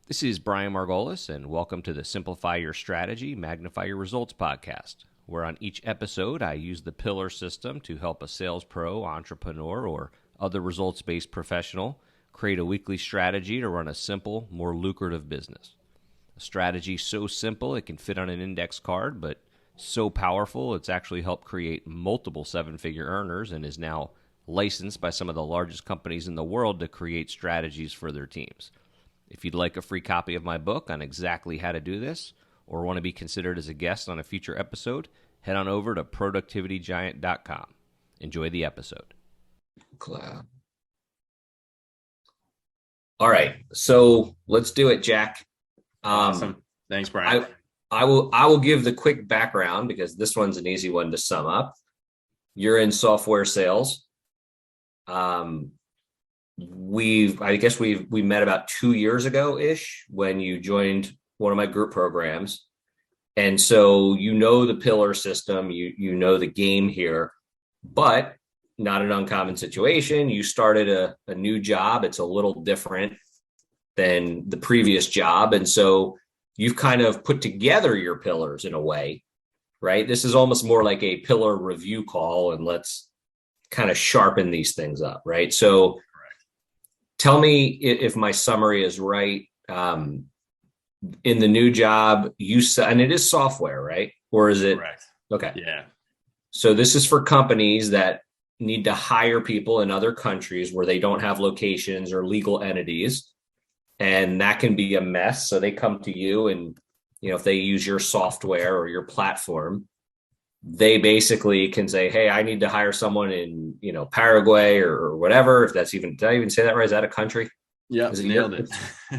This is Brian Margolis, and welcome to the Simplify Your Strategy, Magnify Your Results podcast, where on each episode I use the pillar system to help a sales pro, entrepreneur, or other results-based professional create a weekly strategy to run a simple, more lucrative business. A strategy so simple it can fit on an index card, but so powerful it's actually helped create multiple seven-figure earners and is now licensed by some of the largest companies in the world to create strategies for their teams. If you'd like a free copy of my book on exactly how to do this, or want to be considered as a guest on a future episode, head on over to productivitygiant.com. Enjoy the episode. Cloud. All right, so let's do it, Jack. Awesome. Thanks, Brian. I will give the quick background because this one's an easy one to sum up. You're in software sales. We met about 2 years ago ish when you joined one of my group programs. And so you know the pillar system, you know the game here, but not an uncommon situation. You started a new job. It's a little different than the previous job. And so you've kind of put together your pillars in a way, right? This is almost more like a pillar review call, and let's kind of sharpen these things up, right? So tell me if my summary is right. In the new job, and it is software, right? Or is it? Correct. Okay. Yeah. So this is for companies that need to hire people in other countries where they don't have locations or legal entities. And that can be a mess. So they come to you and, if they use your software or your platform, they basically can say, hey, I need to hire someone in, Paraguay or whatever. If that's even, did I even say that right? Is that a country? Yeah, nailed it.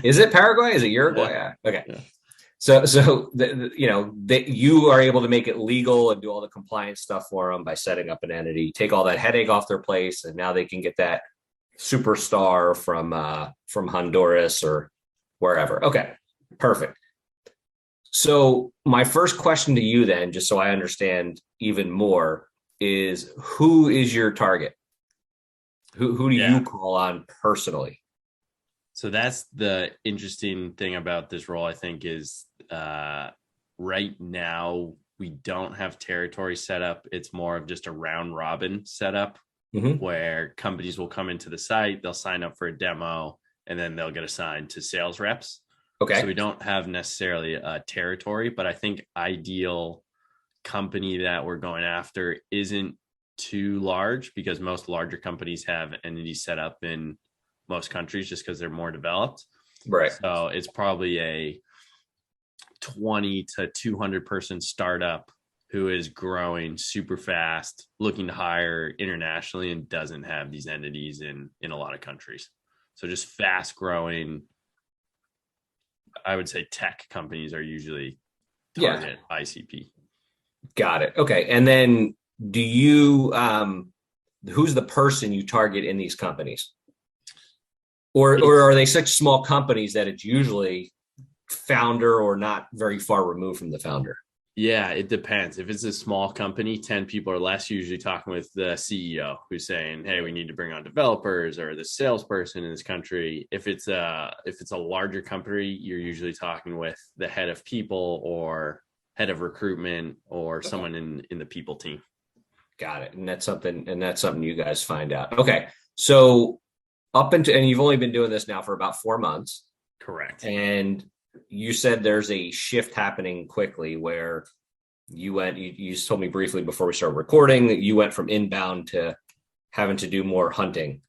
Is it Paraguay? Is it Uruguay? Yeah. Okay. Yeah. So you are able to make it legal and do all the compliance stuff for them by setting up an entity, take all that headache off their place, and now they can get that superstar from Honduras or wherever. Okay, perfect. So my first question to you then, just so I understand even more, is who is your target? Who do you call on personally? So that's the interesting thing about this role, I think, is right now we don't have territory set up. It's more of just a round robin setup where companies will come into the site, they'll sign up for a demo, and then they'll get assigned to sales reps. Okay. So we don't have necessarily a territory, but I think ideal company that we're going after isn't too large because most larger companies have entities set up in most countries just because they're more developed. Right. So it's probably a 20 to 200 person startup who is growing super fast, looking to hire internationally and doesn't have these entities in a lot of countries. So just fast growing, I would say tech companies are usually target ICP. Got it. Okay. And then do you, who's the person you target in these companies? Or are they such small companies that it's usually founder or not very far removed from the founder? Yeah, it depends. If it's a small company, 10 people or less, usually talking with the CEO who's saying, hey, we need to bring on developers or the salesperson in this country. If it's a larger company, you're usually talking with the head of people or head of recruitment or someone in the people team. Got it. And that's something you guys find out. Okay. So and you've only been doing this now for about 4 months. Correct. And you said there's a shift happening quickly where you told me briefly before we started recording that you went from inbound to having to do more hunting.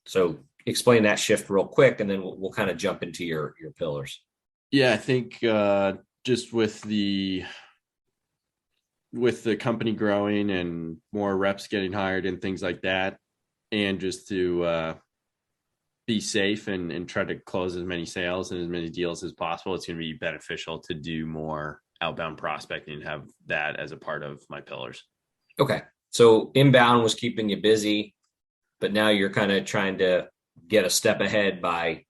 So explain that shift real quick, and then we'll kind of jump into your pillars. Yeah, I think just with the company growing and more reps getting hired and things like that, and just to be safe and try to close as many sales and as many deals as possible, it's going to be beneficial to do more outbound prospecting and have that as a part of my pillars. Okay. So inbound was keeping you busy, but now you're kind of trying to get a step ahead by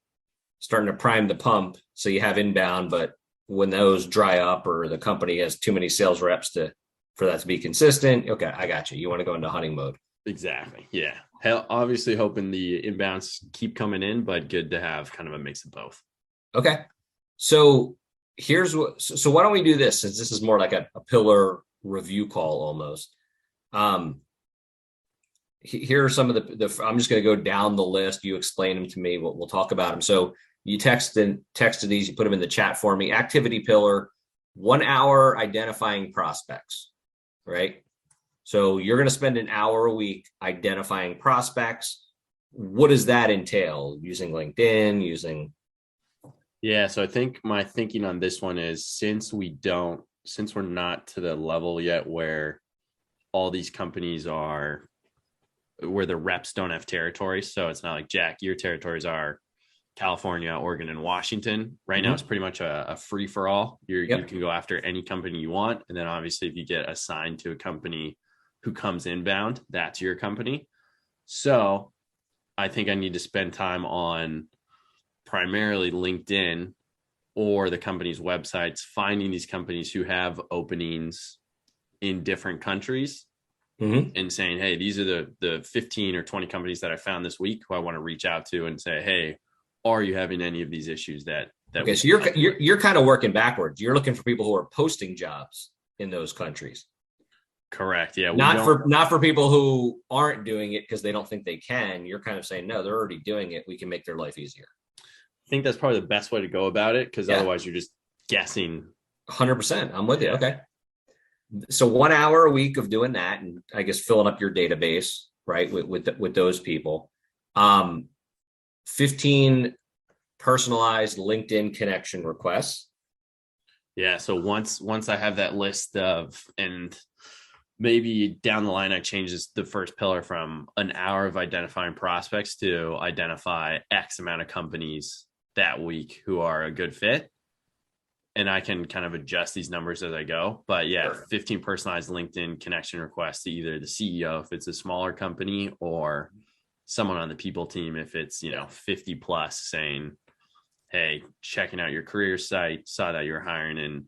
starting to prime the pump. So you have inbound, but when those dry up or the company has too many sales reps for that to be consistent, okay, I got you. You want to go into hunting mode. Exactly. Yeah. Obviously hoping the inbounds keep coming in, but good to have kind of a mix of both. Okay. So so why don't we do this, since this is more like a pillar review call almost. Here are some of I'm just going to go down the list. You explain them to me. We'll talk about them. So you texted these, you put them in the chat for me. Activity pillar, 1 hour identifying prospects, right? So you're going to spend an hour a week identifying prospects. What does that entail? Using LinkedIn, Yeah. So I think my thinking on this one is since we're not to the level yet where all these companies are, where the reps don't have territories. So it's not like, Jack, your territories are California, Oregon, and Washington. Right now, it's pretty much a free for all. You can go after any company you want. And then obviously, if you get assigned to a company who comes inbound, that's your company. So I think I need to spend time on primarily LinkedIn or the company's websites, finding these companies who have openings in different countries. And saying, hey, these are the 15 or 20 companies that I found this week who I want to reach out to and say, hey, are you having any of these issues that okay, so you're kind of working backwards. You're looking for people who are posting jobs in those countries. Correct. Yeah. Not for people who aren't doing it because they don't think they can. You're kind of saying, no, they're already doing it. We can make their life easier. I think that's probably the best way to go about it, because otherwise you're just guessing. 100%. I'm with you. Okay. So 1 hour a week of doing that, and I guess filling up your database, right, with those people. 15 personalized LinkedIn connection requests. Yeah. So once I have that list of, and maybe down the line, I change the first pillar from an hour of identifying prospects to identify X amount of companies that week who are a good fit. And I can kind of adjust these numbers as I go. But yeah, sure. 15 personalized LinkedIn connection requests to either the CEO if it's a smaller company, or someone on the people team if it's 50 plus, saying, hey, checking out your career site, saw that you're hiring in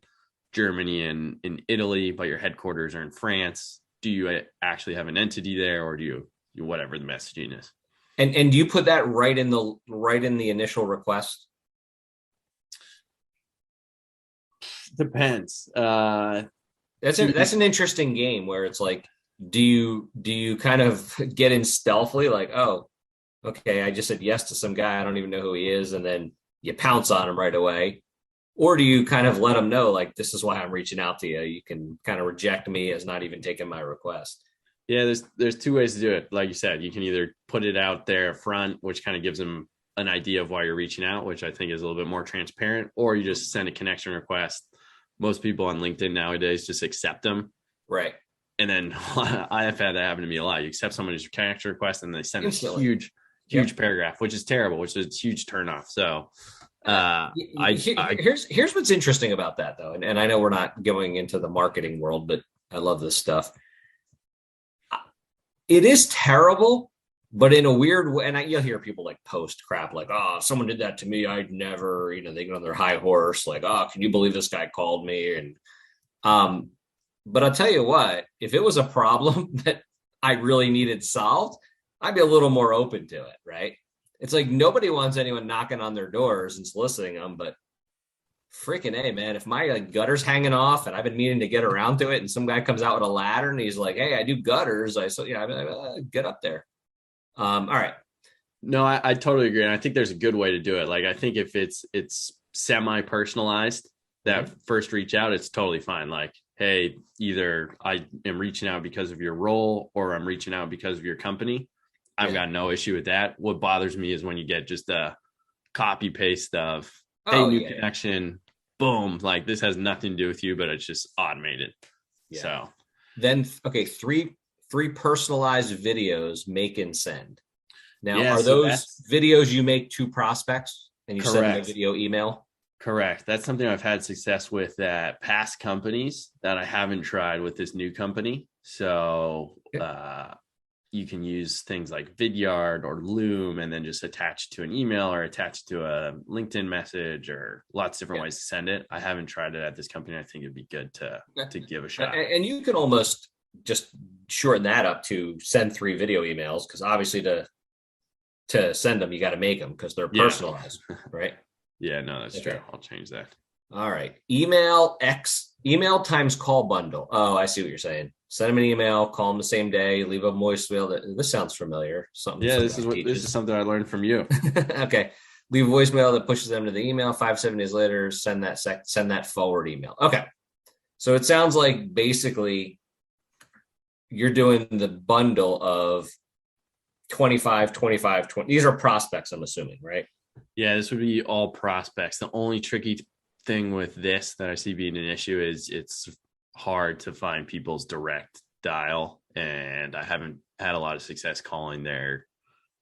Germany and in Italy, but your headquarters are in France. Do you actually have an entity there, or do you whatever the messaging is? And do you put that right in the initial request? Depends. That's an interesting game where it's like, do you kind of get in stealthily, like, oh, okay, I just said yes to some guy, I don't even know who he is, and then you pounce on him right away? Or do you kind of let them know, like, this is why I'm reaching out to you? You can kind of reject me as not even taking my request. Yeah, there's two ways to do it. Like you said, you can either put it out there front, which kind of gives them an idea of why you're reaching out, which I think is a little bit more transparent, or you just send a connection request. Most people on LinkedIn nowadays just accept them. Right. And then I have had that happen to me a lot. You accept someone's connection request and they send Instantly. a huge paragraph, which is terrible, which is a huge turnoff. So here's what's interesting about that, though. And I know we're not going into the marketing world, but I love this stuff. It is terrible, but in a weird way. And you'll hear people like post crap like, oh, someone did that to me, I'd never, they get on their high horse, like, oh, can you believe this guy called me? And but I'll tell you what, if it was a problem that I really needed solved, I'd be a little more open to it, right? It's like nobody wants anyone knocking on their doors and soliciting them, but freaking A, man, if my gutter's hanging off and I've been meaning to get around to it, and some guy comes out with a ladder and he's like, hey, I do gutters, I'd be like, get up there. All right. No, I totally agree. And I think there's a good way to do it. Like, I think if it's semi-personalized, that first reach out, it's totally fine. Like, hey, either I am reaching out because of your role, or I'm reaching out because of your company. I've got no issue with that. What bothers me is when you get just a copy paste of, hey, new connection, boom, like this has nothing to do with you, but it's just automated. Yeah. So then, okay, three personalized videos, make and send. Now, are those videos you make to prospects and you send them a video email? Correct. That's something I've had success with at past companies that I haven't tried with this new company. So you can use things like Vidyard or Loom, and then just attach to an email or attach to a LinkedIn message, or lots of different ways to send it. I haven't tried it at this company. I think it'd be good to give a shot. And you can almost just shorten that up to send 3 video emails, because obviously to send them, you got to make them because they're personalized, right? Yeah, no, that's Okay. true. I'll change that. All right. Email times call bundle. Oh, I see what you're saying. Send them an email, call them the same day, leave a voicemail. This sounds familiar. Something Yeah, some this guy is teaches. something I learned from you. Okay. Leave a voicemail that pushes them to the email. 5 7 days later, send that forward email. Okay. So it sounds like basically you're doing the bundle of 25, 25, 20. These are prospects, I'm assuming, right? Yeah, this would be all prospects. The only tricky thing with this that I see being an issue is it's hard to find people's direct dial, and I haven't had a lot of success calling their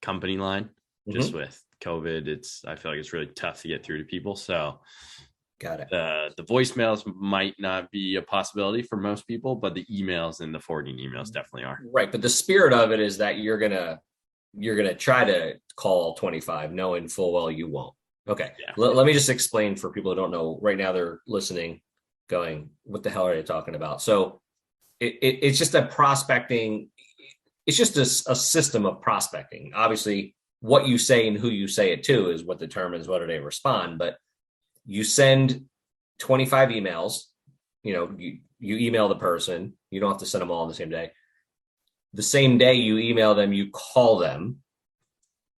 company line. Just Mm-hmm. with COVID, I feel like it's really tough to get through to people. So Got it. the voicemails might not be a possibility for most people, but the emails and the forwarding emails definitely are. Right. But the spirit of it is that you're gonna try to call 25, knowing full well you won't. Okay. Yeah. Let me just explain for people who don't know. Right now they're listening, going, what the hell are they talking about? So it's just a prospecting, it's just a system of prospecting. Obviously, what you say and who you say it to is what determines whether they respond. But you send 25 emails, you email the person, you don't have to send them all on the same day. The same day you email them, you call them.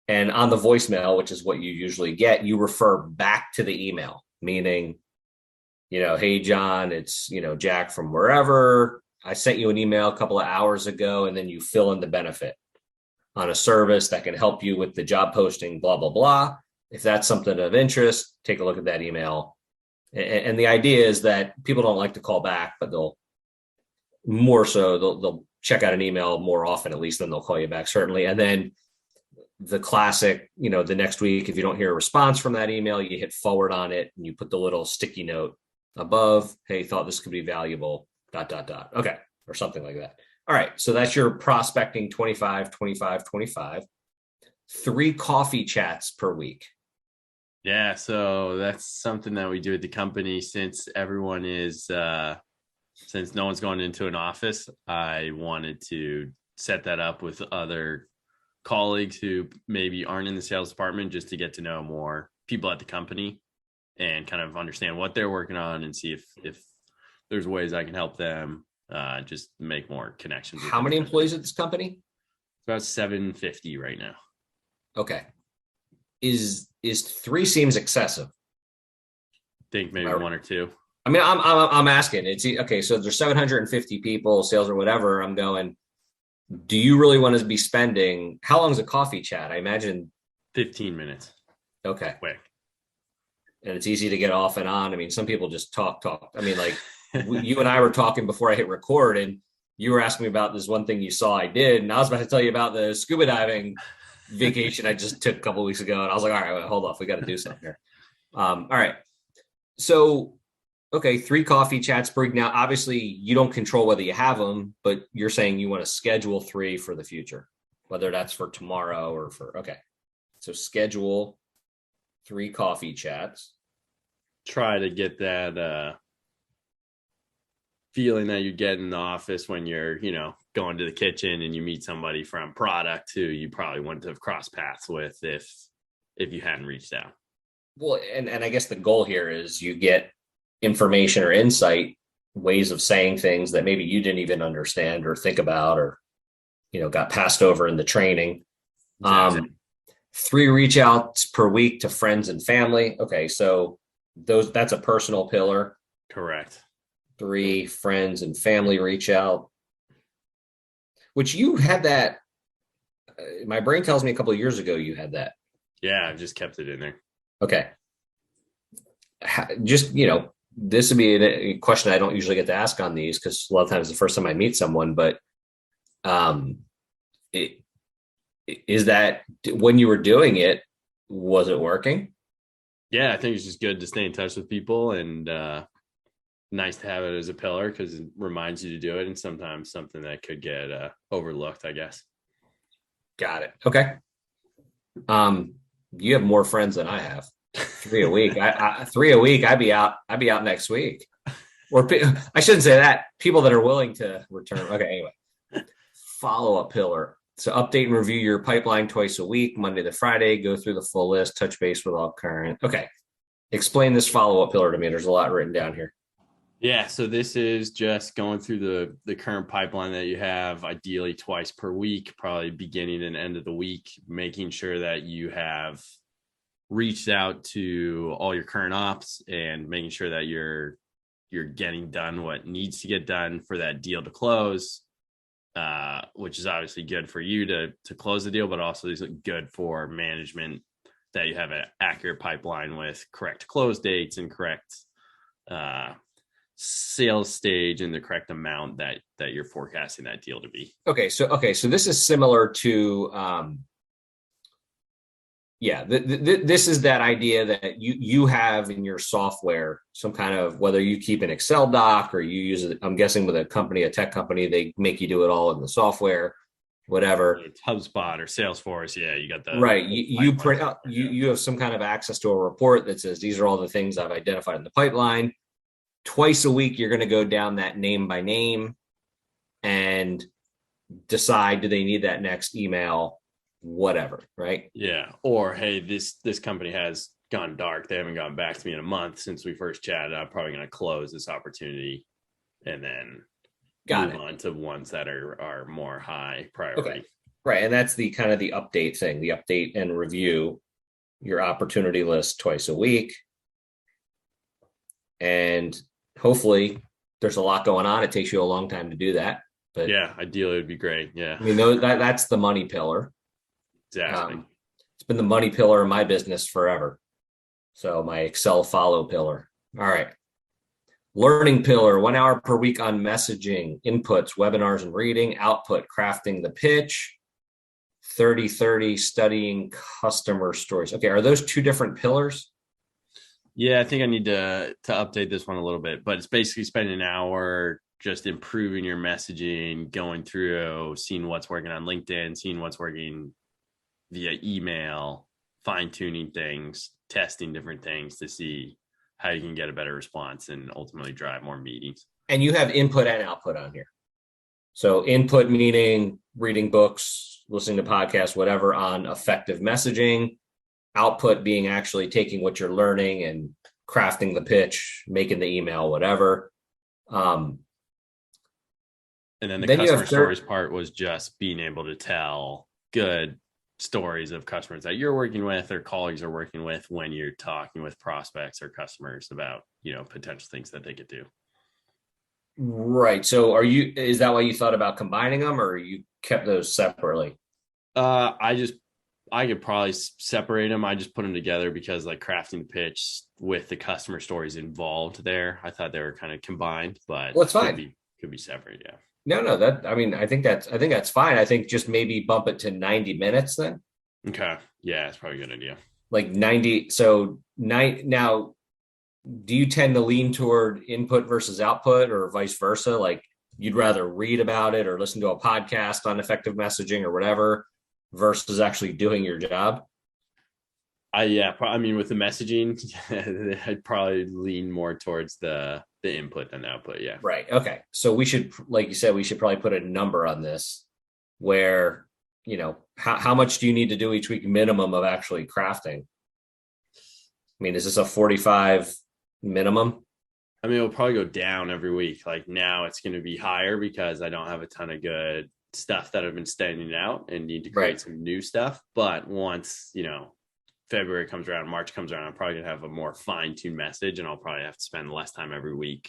And on the voicemail, which is what you usually get, you refer back to the email, meaning, hey, John, it's, Jack from wherever. I sent you an email a couple of hours ago, and then you fill in the benefit on a service that can help you with the job posting, blah, blah, blah. If that's something of interest, take a look at that email. And the idea is that people don't like to call back, but they'll check out an email more often, at least, than they'll call you back, certainly. And then the classic, the next week, if you don't hear a response from that email, you hit forward on it and you put the little sticky note above, hey, thought this could be valuable, ... Okay. Or something like that. All right. So that's your prospecting 25, 25, 25. 3 coffee chats per week. Yeah, so that's something that we do at the company since everyone is since no one's going into an office. I wanted to set that up with other colleagues who maybe aren't in the sales department, just to get to know more people at the company and kind of understand what they're working on and see if there's ways I can help them just make more connections. How many employees at this company? It's about 750 right now. Okay. Is 3 seems excessive? Think maybe 1 or 2. I mean, I'm asking. It's okay. So there's 750 people, sales or whatever. I'm going, do you really want to be spending, how long is a coffee chat? I imagine 15 minutes. Okay. Quick. And it's easy to get off and on. I mean, some people just talk. I mean, like you and I were talking before I hit record, and you were asking me about this one thing you saw I did. And I was about to tell you about the scuba diving vacation I just took a couple of weeks ago. And I was like, all right, wait, hold off. We got to do something here. All right. So, okay, 3 coffee chats per week. Now, obviously, you don't control whether you have them, but you're saying you want to schedule 3 for the future, whether that's for tomorrow or okay. So schedule 3 coffee chats. Try to get that feeling that you get in the office when you're, going to the kitchen and you meet somebody from product who you probably wouldn't have crossed paths with if you hadn't reached out. Well, and I guess the goal here is you get information or insight, ways of saying things that maybe you didn't even understand or think about, or, got passed over in the training. Exactly. 3 reach outs per week to friends and family. Okay. So that's a personal pillar. Correct. 3 friends and family reach out, which you had that. My brain tells me a couple of years ago you had that. Yeah, I've just kept it in there. Okay. Just, this would be a question I don't usually get to ask on these, because a lot of times it's the first time I meet someone, but is that when you were doing it, was it working? Yeah, I think it's just good to stay in touch with people, and nice to have it as a pillar because it reminds you to do it, and sometimes something that could get overlooked, I guess. Got it. Okay. You have more friends than I have. 3 a week. 3 a week. I'd be out next week. Or I shouldn't say that. People that are willing to return. Okay. Anyway, follow-up pillar. So update and review your pipeline twice a week, Monday to Friday. Go through the full list. Touch base with all current. Okay. Explain this follow-up pillar to me. There's a lot written down here. Yeah, so this is just going through the current pipeline that you have, ideally twice per week, probably beginning and end of the week, making sure that you have reached out to all your current ops and making sure that you're getting done what needs to get done for that deal to close, which is obviously good for you to close the deal, but also is good for management that you have an accurate pipeline with correct close dates and correct sales stage and the correct amount that you're forecasting that deal to be. Okay, so this is similar to this is that idea that you have in your software some kind of, whether you keep an Excel doc or you use it, I'm guessing with a tech company, they make you do it all in the software, whatever. It's HubSpot or Salesforce. Yeah, you got the right. You print out, you have some kind of access to a report that says these are all the things I've identified in the pipeline. Twice a week, you're going to go down that name by name and decide, do they need that next email, whatever, right? Yeah. Or, hey, this company has gone dark. They haven't gotten back to me in a month since we first chatted. I'm probably going to close this opportunity and then move on to ones that are more high priority. Okay. Right. And that's the kind of the update thing, the update and review your opportunity list twice a week. And hopefully there's a lot going on. It takes you a long time to do that. But yeah, ideally it would be great. Yeah. I mean, that's the money pillar. Exactly. It's been the money pillar in my business forever. So my Excel follow pillar. All right. Learning pillar, 1 hour per week on messaging, inputs, webinars and reading, output, crafting the pitch, 30-30 studying customer stories. Okay. Are those two different pillars? Yeah, I think I need to update this one a little bit, but it's basically spending an hour just improving your messaging, going through, seeing what's working on LinkedIn, seeing what's working via email, fine-tuning things, testing different things to see how you can get a better response and ultimately drive more meetings. And you have input and output on here. So input meaning reading books, listening to podcasts, whatever, on effective messaging. Output being actually taking what you're learning and crafting the pitch, making the email, whatever. And then the customer stories part was just being able to tell good stories of customers that you're working with or colleagues are working with when you're talking with prospects or customers about, potential things that they could do. Right. So is that why you thought about combining them, or you kept those separately? I could probably separate them. I just put them together because like crafting the pitch with the customer stories involved there. I thought they were kind of combined, but it's fine. Could be separate. Yeah. No, I think that's fine. I think just maybe bump it to 90 minutes then. Okay. Yeah, it's probably a good idea. Like 90. So now, do you tend to lean toward input versus output or vice versa? Like you'd rather read about it or listen to a podcast on effective messaging or whatever versus actually doing your job? With the messaging, I'd probably lean more towards the input than the output. Yeah. Right. Okay. So we should, like you said, we should probably put a number on this where, how much do you need to do each week minimum of actually crafting? I mean, is this a 45 minimum? I mean, it'll probably go down every week. Like now it's going to be higher because I don't have a ton of good stuff that have been standing out and need to create some new stuff. But once, February comes around, March comes around, I'm probably going to have a more fine-tuned message and I'll probably have to spend less time every week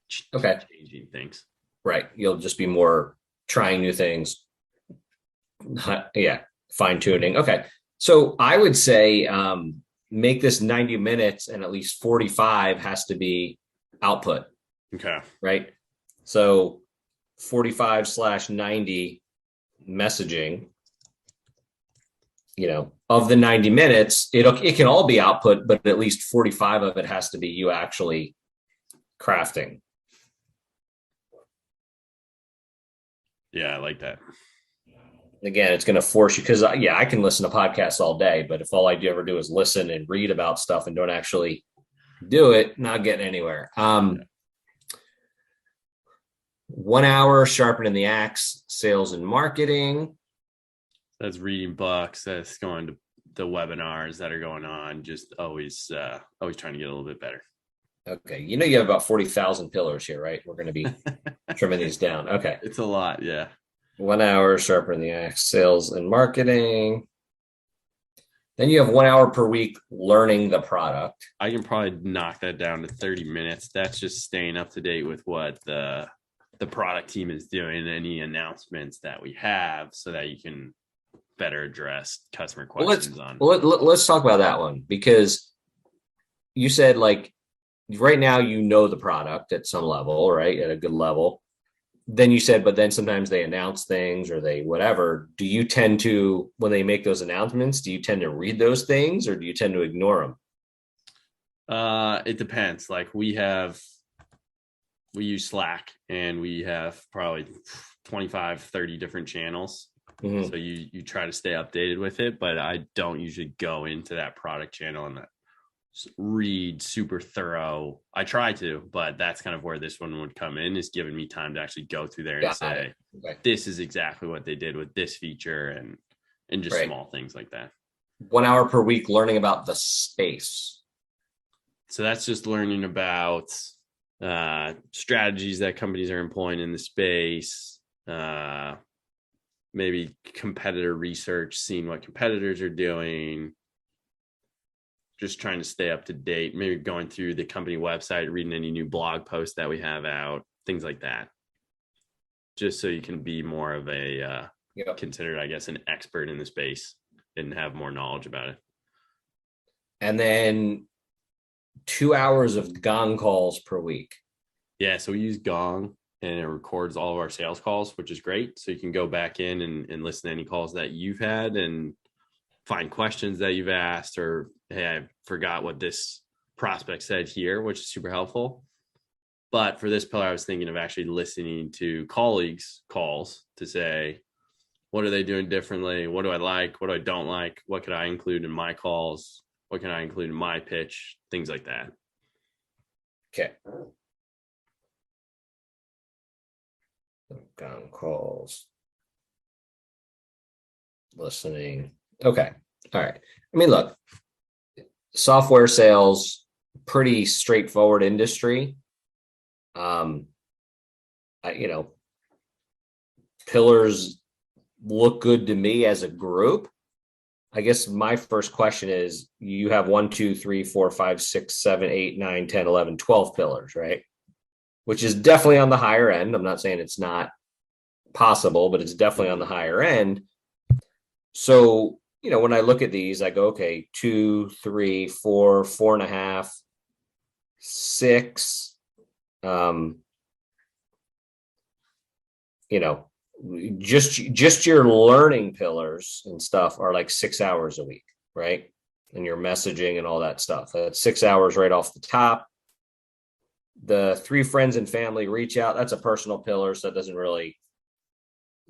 changing things. Right. You'll just be more trying new things. Yeah. Fine-tuning. Okay. So I would say make this 90 minutes and at least 45 has to be output. Okay. Right. So 45/90 messaging, of the 90 minutes, it can all be output, but at least 45 of it has to be you actually crafting. Yeah, I like that. Again, it's going to force you because, I can listen to podcasts all day, but if all I ever do is listen and read about stuff and don't actually do it, not getting anywhere. 1 hour sharpening the axe, sales and marketing. That's reading books. That's going the webinars that are going on, just always trying to get a little bit better. Okay. You have about 40,000 pillars here, right? We're going to be trimming these down. Okay. It's a lot. Yeah. 1 hour, sharpening the axe, sales and marketing. Then you have 1 hour per week learning the product. I can probably knock that down to 30 minutes. That's just staying up to date with what the product team is doing, any announcements that we have, so that you can better address customer questions let's talk about that one, because you said, like, right now the product at some level, right? At a good level. Then you said, but then sometimes they announce things or they whatever. Do you tend to, when they make those announcements, do you tend to read those things or do you tend to ignore them? It depends. Like we use Slack, and we have probably 25, 30 different channels. Mm-hmm. So you try to stay updated with it, but I don't usually go into that product channel and read super thorough. I try to, but that's kind of where this one would come in, is giving me time to actually go through there and say, this is exactly what they did with this feature, and just small things like that. 1 hour per week learning about the space. So that's just learning about strategies that companies are employing in the space, maybe competitor research, seeing what competitors are doing, just trying to stay up to date, maybe going through the company website, reading any new blog posts that we have out, things like that. Just so you can be more of a considered, I guess, an expert in the space and have more knowledge about it. And then 2 hours of Gong calls per week. Yeah, so we use Gong, and it records all of our sales calls, which is great. So you can go back in and listen to any calls that you've had and find questions that you've asked, or, hey, I forgot what this prospect said here, which is super helpful. But for this pillar, I was thinking of actually listening to colleagues' calls to say, what are they doing differently? What do I like? What do I don't like? What could I include in my calls? What can I include in my pitch? Things like that. Okay. Gong calls. Listening. Okay. All right. I mean, look, software sales, pretty straightforward industry. Pillars look good to me as a group. I guess my first question is, you have 1, 2, 3, 4, 5, 6, 7, 8, 9, 10, 11, 12 pillars, right? Which is definitely on the higher end. I'm not saying it's not possible, but it's definitely on the higher end. So, when I look at these, I go, okay, 2, 3, 4, 4.5, 6, just your learning pillars and stuff are like 6 hours a week, right? And your messaging and all that stuff. That's 6 hours right off the top. The 3 friends and family reach out, that's a personal pillar, so it doesn't really,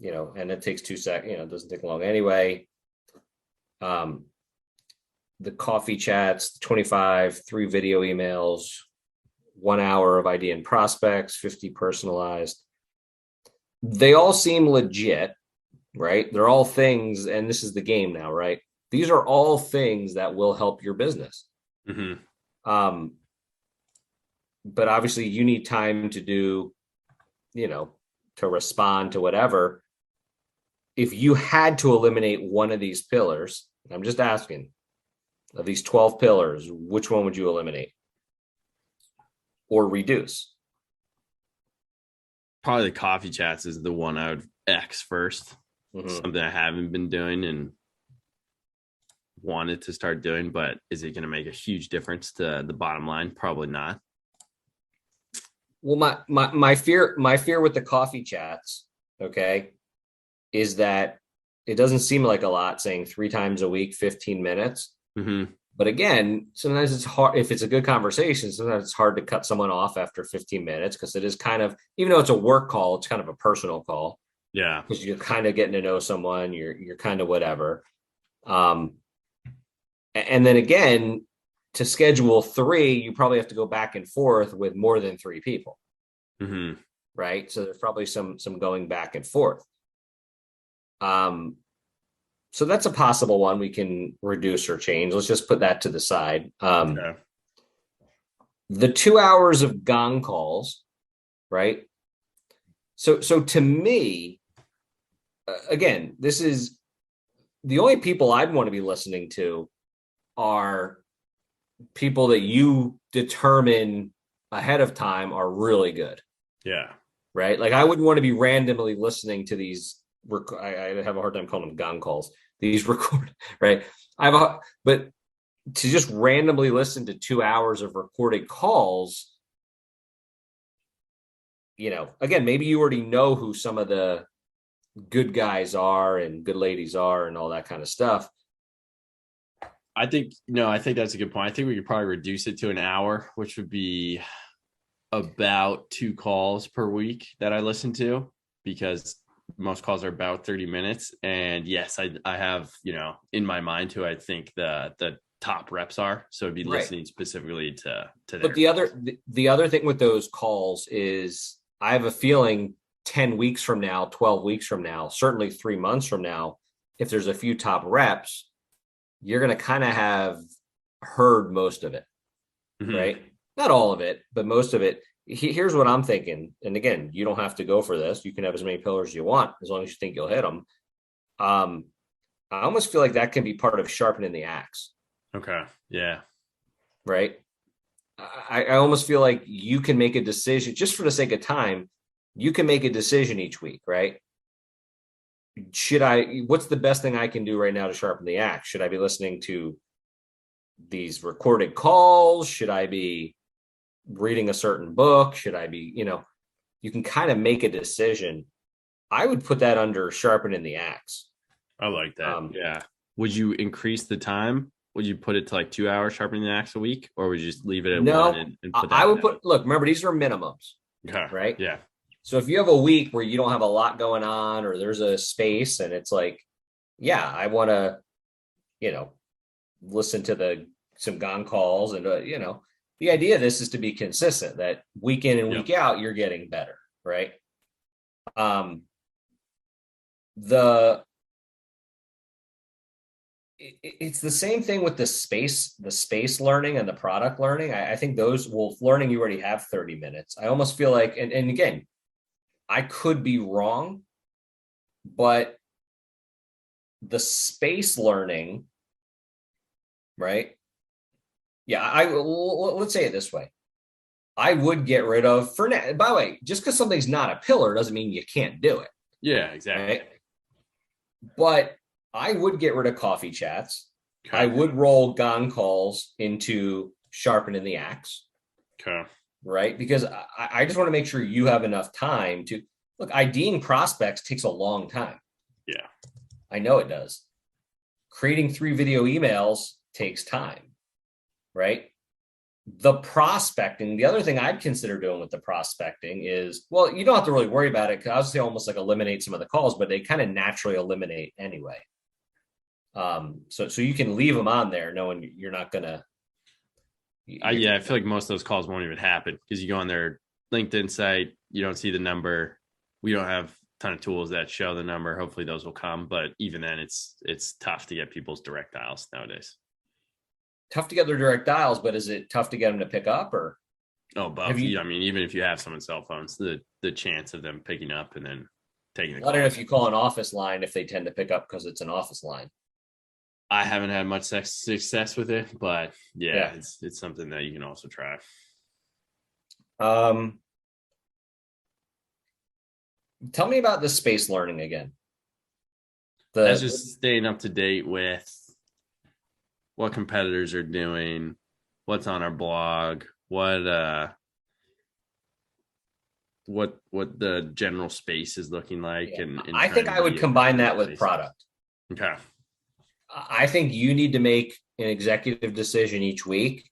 and it takes 2 seconds, it doesn't take long anyway. The coffee chats, 25, 3 video emails, 1 hour of ID and prospects, 50 personalized. They all seem legit, right? They're all things, and this is the game now, right? These are all things that will help your business. Mm-hmm. But obviously you need time to do, to respond to whatever. If you had to eliminate one of these pillars, I'm just asking, of these 12 pillars, which one would you eliminate or reduce? Probably the coffee chats is the one I would X first. Mm-hmm. Something I haven't been doing and wanted to start doing, but is it going to make a huge difference to the bottom line? Probably not. Well, my fear with the coffee chats, okay, is that it doesn't seem like a lot, saying 3 times a week, 15 minutes. Mm-hmm. But again, sometimes it's hard. If it's a good conversation, sometimes it's hard to cut someone off after 15 minutes, because it is kind of, even though it's a work call, it's kind of a personal call. Yeah. Because you're kind of getting to know someone, you're kind of whatever. And then again, to schedule 3, you probably have to go back and forth with more than 3 people. Mm-hmm. Right. So there's probably some going back and forth. So that's a possible one we can reduce or change. Let's just put that to the side. Okay. The 2 hours of gong calls, right? So to me, again, this is the only people I'd want to be listening to are people that you determine ahead of time are really good. Yeah. Right. Like I wouldn't want to be randomly listening to these. I have a hard time calling them gong calls. These record, right? But to just randomly listen to 2 hours of recorded calls, again, maybe you already know who some of the good guys are and good ladies are and all that kind of stuff. I think that's a good point. I think we could probably reduce it to an hour, which would be about 2 calls per week that I listen to, because most calls are about 30 minutes. And yes, I have, in my mind who I think the top reps are. So it'd be listening specifically to them. But the other thing with those calls is I have a feeling 10 weeks from now, 12 weeks from now, certainly 3 months from now, if there's a few top reps, you're going to kind of have heard most of it, right? Not all of it, but most of it. Here's what I'm thinking. And again, you don't have to go for this. You can have as many pillars as you want, as long as you think you'll hit them. I almost feel like that can be part of sharpening the axe. Okay. Yeah. Right. I almost feel like you can make a decision just for the sake of time. You can make a decision each week, right? What's the best thing I can do right now to sharpen the axe? Should I be listening to these recorded calls? Should I be reading a certain book? Should I be, you can kind of make a decision. I would put that under sharpening the axe. I like that. Yeah. Would you increase the time? Would you put it to like 2 hours sharpening the axe a week, or would you just leave it at one and put that I would look, remember, these are minimums. Okay. Right? Yeah. So if you have a week where you don't have a lot going on, or there's a space and it's like, yeah, I want to, listen to some gong calls and, the idea of this is to be consistent, that week in and week out, you're getting better. Right. It's the same thing with the space learning and the product learning. I think learning, you already have 30 minutes. I almost feel like, and again, I could be wrong, but the space learning, right? Yeah, let's say it this way. I would get rid of, for now, by the way, just because something's not a pillar doesn't mean you can't do it. Yeah, exactly. Right? But I would get rid of coffee chats. Okay. I would roll gong calls into sharpening the axe. Okay. Right? Because I just want to make sure you have enough time to look. IDing prospects takes a long time. Yeah. I know it does. Creating 3 video emails takes time. Right? The prospecting, the other thing I'd consider doing with the prospecting is, well, you don't have to really worry about it, because I was say almost like eliminate some of the calls, but they kind of naturally eliminate anyway. So you can leave them on there knowing you're not gonna. I feel like most of those calls won't even happen, because you go on their LinkedIn site, you don't see the number. We don't have a ton of tools that show the number. Hopefully those will come, but even then, it's tough to get people's direct dials nowadays. Tough to get their direct dials, but is it tough to get them to pick up, or? Oh, both. I mean, even if you have someone's cell phones, the chance of them picking up and then taking the call. I don't know if you call an office line, if they tend to pick up because it's an office line. I haven't had much success with it, but yeah. It's something that you can also try. Tell me about the space learning again. That's just staying up to date with what competitors are doing, what's on our blog, what the general space is looking like. Yeah. And I think I would combine that with product. Okay. I think you need to make an executive decision each week.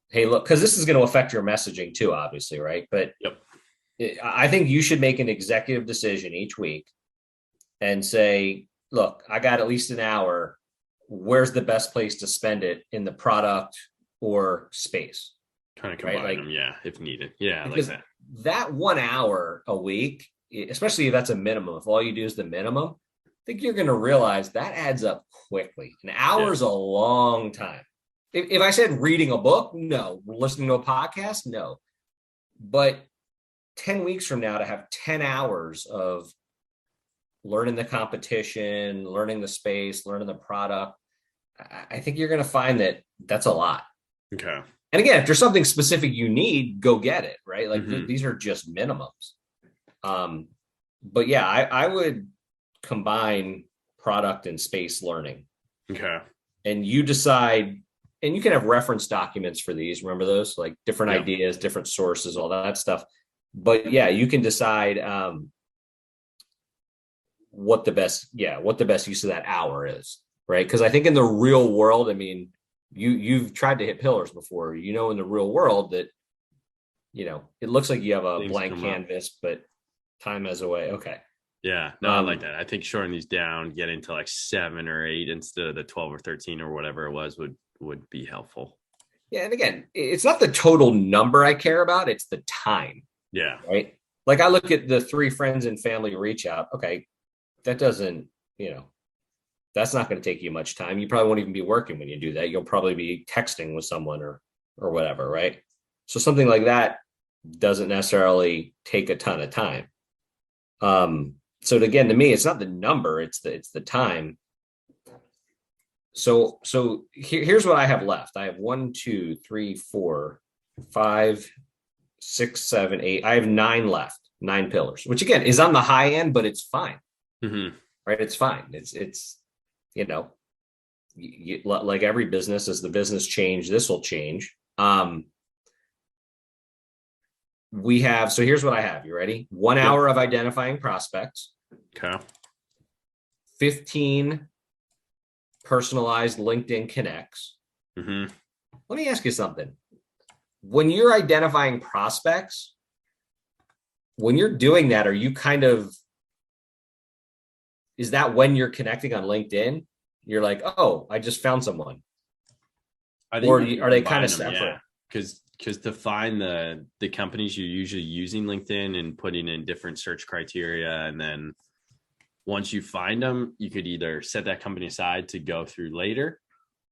Hey, look, because this is going to affect your messaging too, obviously, right? But I think you should make an executive decision each week and say, look, I got at least an hour. Where's the best place to spend it, in the product or space? Kind of combine them, if needed. Yeah, I like that. That 1 hour a week, especially if that's a minimum, if all you do is the minimum, think you're going to realize that adds up quickly. An hour is a long time. If I said reading a book, no. Listening to a podcast, no. But 10 weeks from now, to have 10 hours of learning the competition, learning the space, learning the product, I think you're going to find that that's a lot. Okay. And again, if there's something specific you need, go get it, right? Like these are just minimums. But yeah, I would combine product and space learning. Okay. And you decide, and you can have reference documents for these. Remember those? Like different ideas, different sources, all that stuff. But yeah, you can decide what the best use of that hour is, right? Because I think in the real world, I mean, you've tried to hit pillars before. You know, in the real world that, you know, it looks like you have a blank canvas, but time has a way. Okay. Yeah, no, I like that. I think shorting these down, getting to like 7 or 8 instead of the 12 or 13 or whatever it was would be helpful. Yeah, and again, it's not the total number I care about; it's the time. Yeah, right. Like I look at the 3 friends and family reach out. Okay, that doesn't, you know, that's not going to take you much time. You probably won't even be working when you do that. You'll probably be texting with someone or whatever, right? So something like that doesn't necessarily take a ton of time. So again, to me, it's not the number, it's the time. So here's what I have left. I have 1, 2, 3, 4, 5, 6, 7, 8. I have 9 left, 9 pillars, which again is on the high end, but it's fine. Right? It's fine. It's you know, like every business, as the business change, this will change. We have, so here's what I have. You ready? 1 hour of identifying prospects. Okay. 15 personalized LinkedIn connects. Let me ask you something. When you're identifying prospects, when you're doing that, are you is that when you're connecting on LinkedIn? You're like, oh, I just found someone. I think, or are they kind of separate? Yeah. Because to find the companies, you're usually using LinkedIn and putting in different search criteria. And then once you find them, you could either set that company aside to go through later,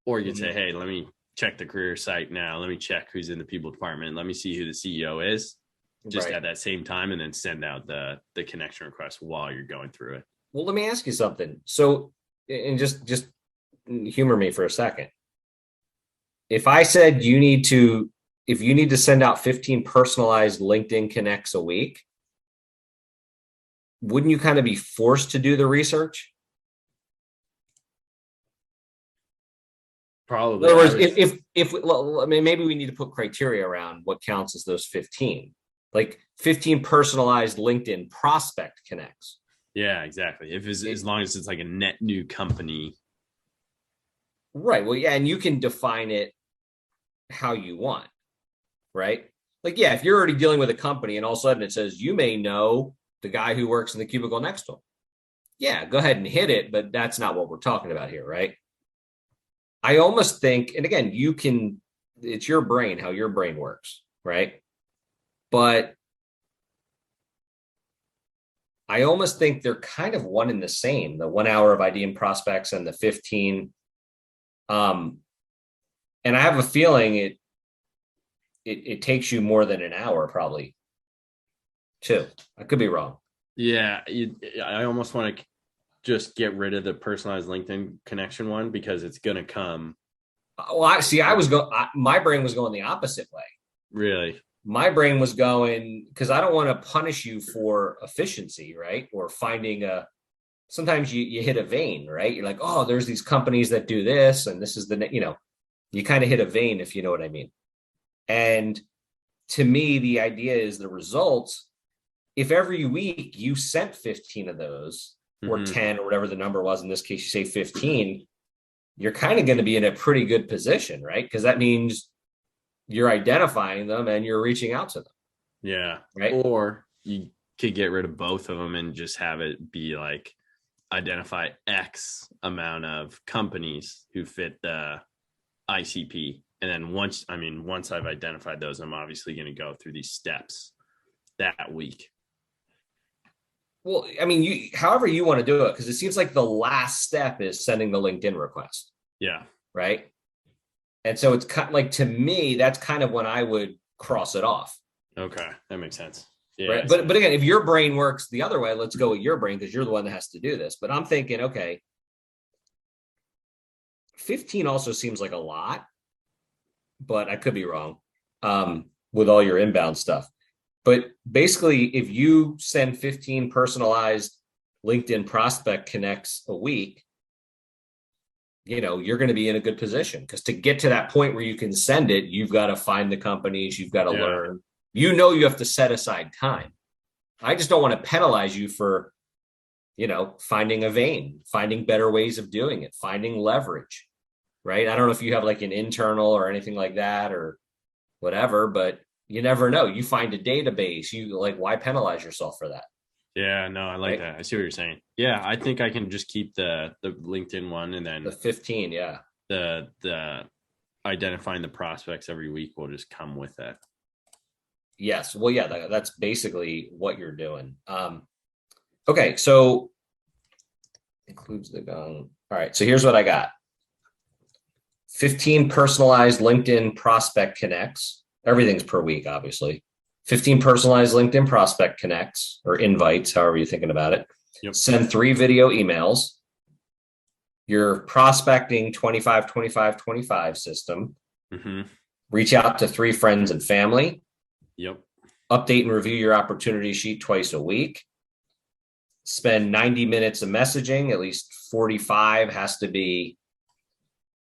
or you could say, hey, let me check the career site now. Let me check who's in the people department. Let me see who the CEO is just at that same time, and then send out the connection request while you're going through it. Well, let me ask you something. So, and just humor me for a second. If I said if you need to send out 15 personalized LinkedIn connects a week, wouldn't you kind of be forced to do the research? Probably. In other words, I mean, maybe we need to put criteria around what counts as those 15, like 15 personalized LinkedIn prospect connects. Yeah, exactly. As long as it's like a net new company. Right. Well, yeah. And you can define it how you want, right? Like, yeah, if you're already dealing with a company and all of a sudden it says, you may know the guy who works in the cubicle next to him. Yeah, go ahead and hit it. But that's not what we're talking about here, right? I almost think, and again, it's your brain, how your brain works, right? But I almost think they're kind of one and the same, the 1 hour of IDing prospects and the 15. And I have a feeling it takes you more than an hour, probably, too. I could be wrong. Yeah, I almost want to just get rid of the personalized LinkedIn connection one, because it's going to come. Well, my brain was going the opposite way. Really? My brain was going, because I don't want to punish you for efficiency, right? Or finding sometimes you hit a vein, right? You're like, oh, there's these companies that do this, and this is you kind of hit a vein, if you know what I mean. And to me, the idea is the results. If every week you sent 15 of those, or 10, or whatever the number was, in this case, you say 15, you're kind of going to be in a pretty good position, right? Because that means you're identifying them and you're reaching out to them. Yeah. Right. Or you could get rid of both of them and just have it be like, identify X amount of companies who fit the ICP. And then once I've identified those, I'm obviously going to go through these steps that week. Well, I mean, however you want to do it, because it seems like the last step is sending the LinkedIn request. Yeah. Right. And so it's kind of like, to me, that's kind of when I would cross it off. Okay. That makes sense. Yeah. Right. But again, if your brain works the other way, let's go with your brain because you're the one that has to do this. But I'm thinking, okay, 15 also seems like a lot, but I could be wrong with all your inbound stuff. But basically, if you send 15 personalized LinkedIn prospect connects a week, you're going to be in a good position, because to get to that point where you can send it, you've got to find the companies, you've got to learn, you have to set aside time. I just don't want to penalize you for, finding a vein, finding better ways of doing it, finding leverage, right? I don't know if you have like an internal or anything like that or whatever, but you never know. You find a database, why penalize yourself for that? Yeah, no, I like that. I see what you're saying. Yeah, I think I can just keep the LinkedIn one, and then the 15, the identifying the prospects every week will just come with that. Yes. Well, yeah, that's basically what you're doing. Okay, so includes the gong. All right, so here's what I got. 15 personalized LinkedIn prospect connects. Everything's per week, obviously. 15 personalized LinkedIn prospect connects or invites, however you're thinking about it. Yep. Send 3 video emails. Your prospecting 25, 25, 25 system. Mm-hmm. Reach out to 3 friends and family. Yep. Update and review your opportunity sheet twice a week. Spend 90 minutes of messaging. At least 45 has to be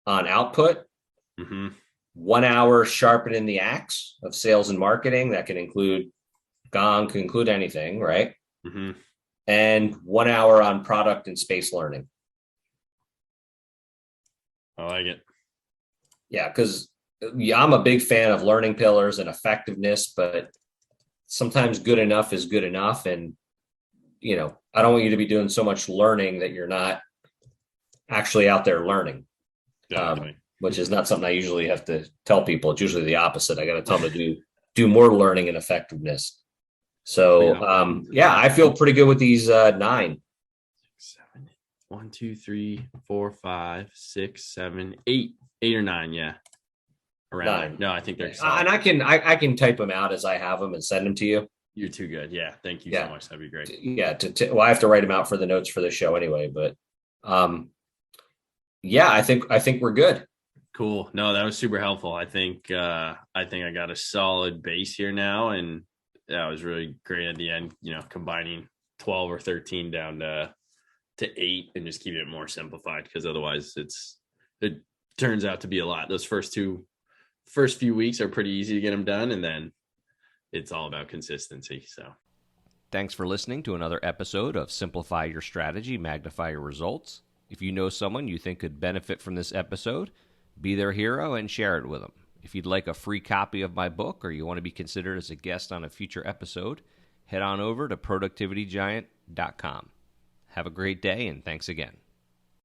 on output. Mm-hmm. 1 hour sharpening the axe of sales and marketing. That can include gong, can include anything, right? Mm-hmm. And 1 hour on product and space learning. I like it. Yeah, because I'm a big fan of learning pillars and effectiveness, but sometimes good enough is good enough. And, I don't want you to be doing so much learning that you're not actually out there learning. Which is not something I usually have to tell people. It's usually the opposite. I got to tell them to do more learning and effectiveness. So, I feel pretty good with these 9. 7, 1, 2, 3, 4, 5, 6, 7, 8, 8 or 9. Yeah. Around 9. No, I think they're solid. And I can type them out as I have them and send them to you. You're too good. Yeah. Thank you so much. That'd be great. Yeah. Well, I have to write them out for the notes for the show anyway, but I think we're good. Cool. No, that was super helpful. I think I got a solid base here now, and that was really great at the end, combining 12 or 13 down to 8 and just keeping it more simplified, because otherwise it turns out to be a lot. Those first few weeks are pretty easy to get them done, and then it's all about consistency. So thanks for listening to another episode of Simplify Your Strategy, Magnify Your Results. If you know someone you think could benefit from this episode, be their hero and share it with them. If you'd like a free copy of my book, or you want to be considered as a guest on a future episode, head on over to productivitygiant.com. Have a great day, and thanks again.